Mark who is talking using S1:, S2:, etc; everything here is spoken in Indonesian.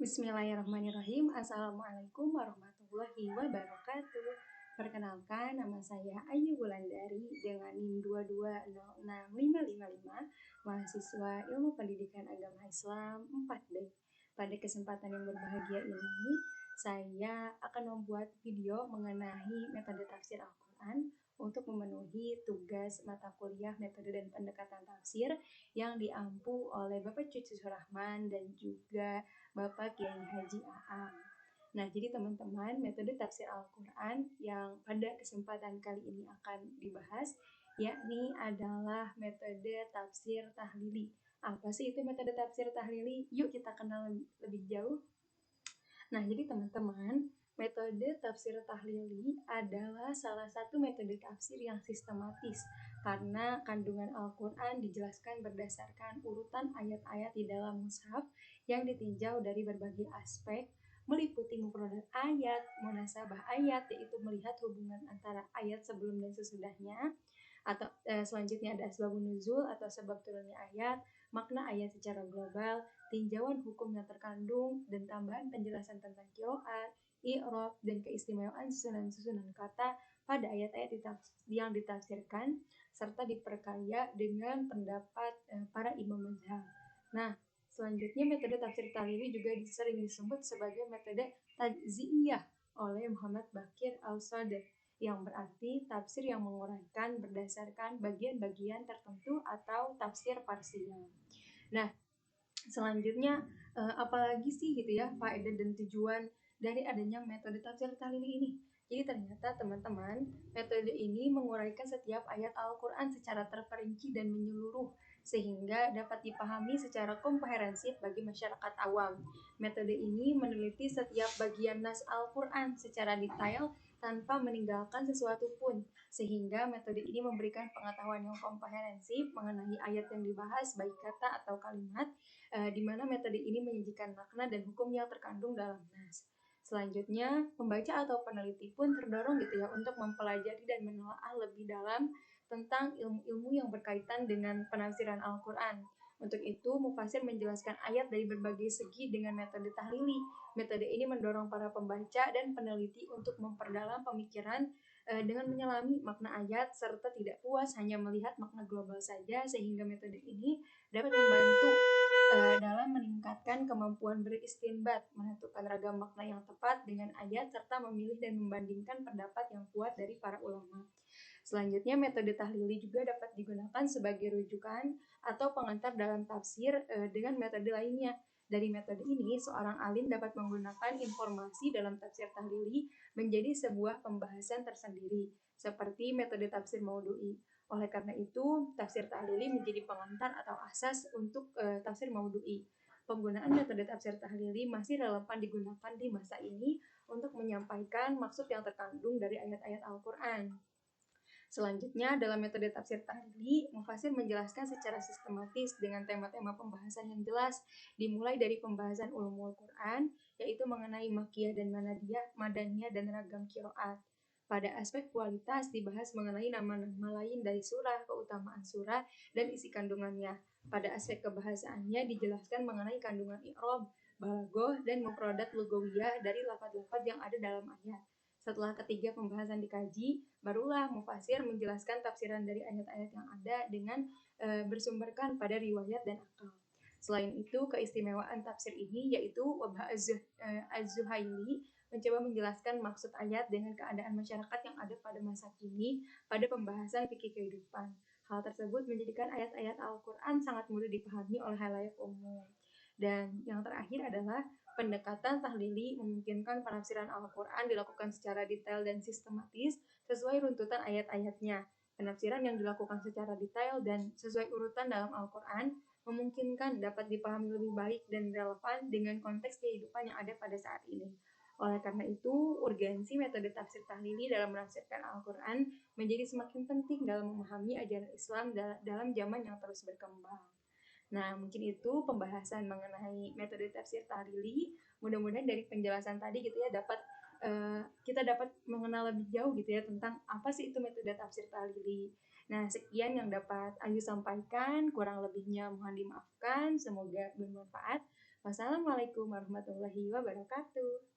S1: Bismillahirrahmanirrahim. Assalamualaikum warahmatullahi wabarakatuh. Perkenalkan, nama saya Ayu Wulandari dengan NIM 2206555, mahasiswa Ilmu Pendidikan Agama Islam 4B. Pada kesempatan yang berbahagia ini, saya akan membuat video mengenai metode tafsir Al-Quran untuk memenuhi tugas mata kuliah metode dan pendekatan tafsir yang diampu oleh Bapak Cucu Surahman dan juga Bapak Kiai Haji Aam. Nah, jadi teman-teman, metode tafsir Al-Quran yang pada kesempatan kali ini akan dibahas, yakni adalah metode tafsir tahlili. Apa sih itu metode tafsir tahlili? Yuk kita kenal lebih jauh. Nah, jadi teman-teman, metode tafsir tahlili adalah salah satu metode tafsir yang sistematis karena kandungan Al-Quran dijelaskan berdasarkan urutan ayat-ayat di dalam mushaf yang ditinjau dari berbagai aspek, meliputi mufradat ayat, munasabah ayat, yaitu melihat hubungan antara ayat sebelum dan sesudahnya, atau selanjutnya ada asbabun nuzul atau sebab turunnya ayat, makna ayat secara global, tinjauan hukum yang terkandung, dan tambahan penjelasan tentang qiraat, i'rab, dan keistimewaan susunan-susunan kata pada ayat-ayat yang ditafsirkan, serta diperkaya dengan pendapat para imam mazhab. Nah, selanjutnya metode tafsir tahlili juga sering disebut sebagai metode tajzi'iyah oleh Muhammad Baqir Al-Sadr, yang berarti tafsir yang menguraikan berdasarkan bagian-bagian tertentu atau tafsir parsial. Nah, selanjutnya apalagi sih gitu ya faedah dan tujuan dari adanya metode tafsir tahlili ini? Jadi ternyata teman-teman, metode ini menguraikan setiap ayat Al-Quran secara terperinci dan menyeluruh sehingga dapat dipahami secara komprehensif bagi masyarakat awam. Metode ini meneliti setiap bagian nas Al-Quran secara detail tanpa meninggalkan sesuatu pun, sehingga metode ini memberikan pengetahuan yang komprehensif mengenai ayat yang dibahas, baik kata atau kalimat, di mana metode ini menyajikan makna dan hukum yang terkandung dalam nas. Selanjutnya, pembaca atau peneliti pun terdorong gitu ya untuk mempelajari dan menelaah lebih dalam tentang ilmu-ilmu yang berkaitan dengan penafsiran Al-Quran. Untuk itu, mufasir menjelaskan ayat dari berbagai segi dengan metode tahlili. Metode ini mendorong para pembaca dan peneliti untuk memperdalam pemikiran dengan menyelami makna ayat serta tidak puas hanya melihat makna global saja, sehingga metode ini dapat membantu dalam meningkatkan kemampuan beristinbat, menentukan ragam makna yang tepat dengan ayat, serta memilih dan membandingkan pendapat yang kuat dari para ulama. Selanjutnya, metode tahlili juga dapat digunakan sebagai rujukan atau pengantar dalam tafsir dengan metode lainnya. Dari metode ini, seorang alim dapat menggunakan informasi dalam tafsir tahlili menjadi sebuah pembahasan tersendiri, seperti metode tafsir maudhu'i. Oleh karena itu, tafsir tahlili menjadi pengantar atau asas untuk tafsir maudhu'i. Penggunaan metode tafsir tahlili masih relevan digunakan di masa ini untuk menyampaikan maksud yang terkandung dari ayat-ayat Al-Quran. Selanjutnya, dalam metode tafsir tahlili, mufasir menjelaskan secara sistematis dengan tema-tema pembahasan yang jelas, dimulai dari pembahasan ulumul Quran, yaitu mengenai makiyah dan madaniyah dan ragam qiraat. Pada aspek kualitas dibahas mengenai nama-nama lain dari surah, keutamaan surah, dan isi kandungannya. Pada aspek kebahasaannya dijelaskan mengenai kandungan i'rab, balaghah, dan mufradat lugawiyah dari lafaz-lafaz yang ada dalam ayat. Setelah ketiga pembahasan dikaji, barulah mufasir menjelaskan tafsiran dari ayat-ayat yang ada dengan bersumberkan pada riwayat dan akal. Selain itu, keistimewaan tafsir ini yaitu Wabah Az-Zuhaili mencoba menjelaskan maksud ayat dengan keadaan masyarakat yang ada pada masa kini pada pembahasan fikih kehidupan. Hal tersebut menjadikan ayat-ayat Al-Quran sangat mudah dipahami oleh halayak umum. Dan yang terakhir adalah pendekatan tahlili memungkinkan penafsiran Al-Quran dilakukan secara detail dan sistematis sesuai runtutan ayat-ayatnya. Penafsiran yang dilakukan secara detail dan sesuai urutan dalam Al-Quran memungkinkan dapat dipahami lebih baik dan relevan dengan konteks kehidupan yang ada pada saat ini. Oleh karena itu, urgensi metode tafsir tahlili dalam menafsirkan Al-Quran menjadi semakin penting dalam memahami ajaran Islam dalam zaman yang terus berkembang. Nah, mungkin itu pembahasan mengenai metode tafsir tahlili. Mudah-mudahan dari penjelasan tadi gitu ya kita dapat mengenal lebih jauh gitu ya tentang apa sih itu metode tafsir tahlili. Nah, sekian yang dapat Ayu sampaikan, kurang lebihnya mohon dimaafkan, semoga bermanfaat. Wassalamualaikum warahmatullahi wabarakatuh.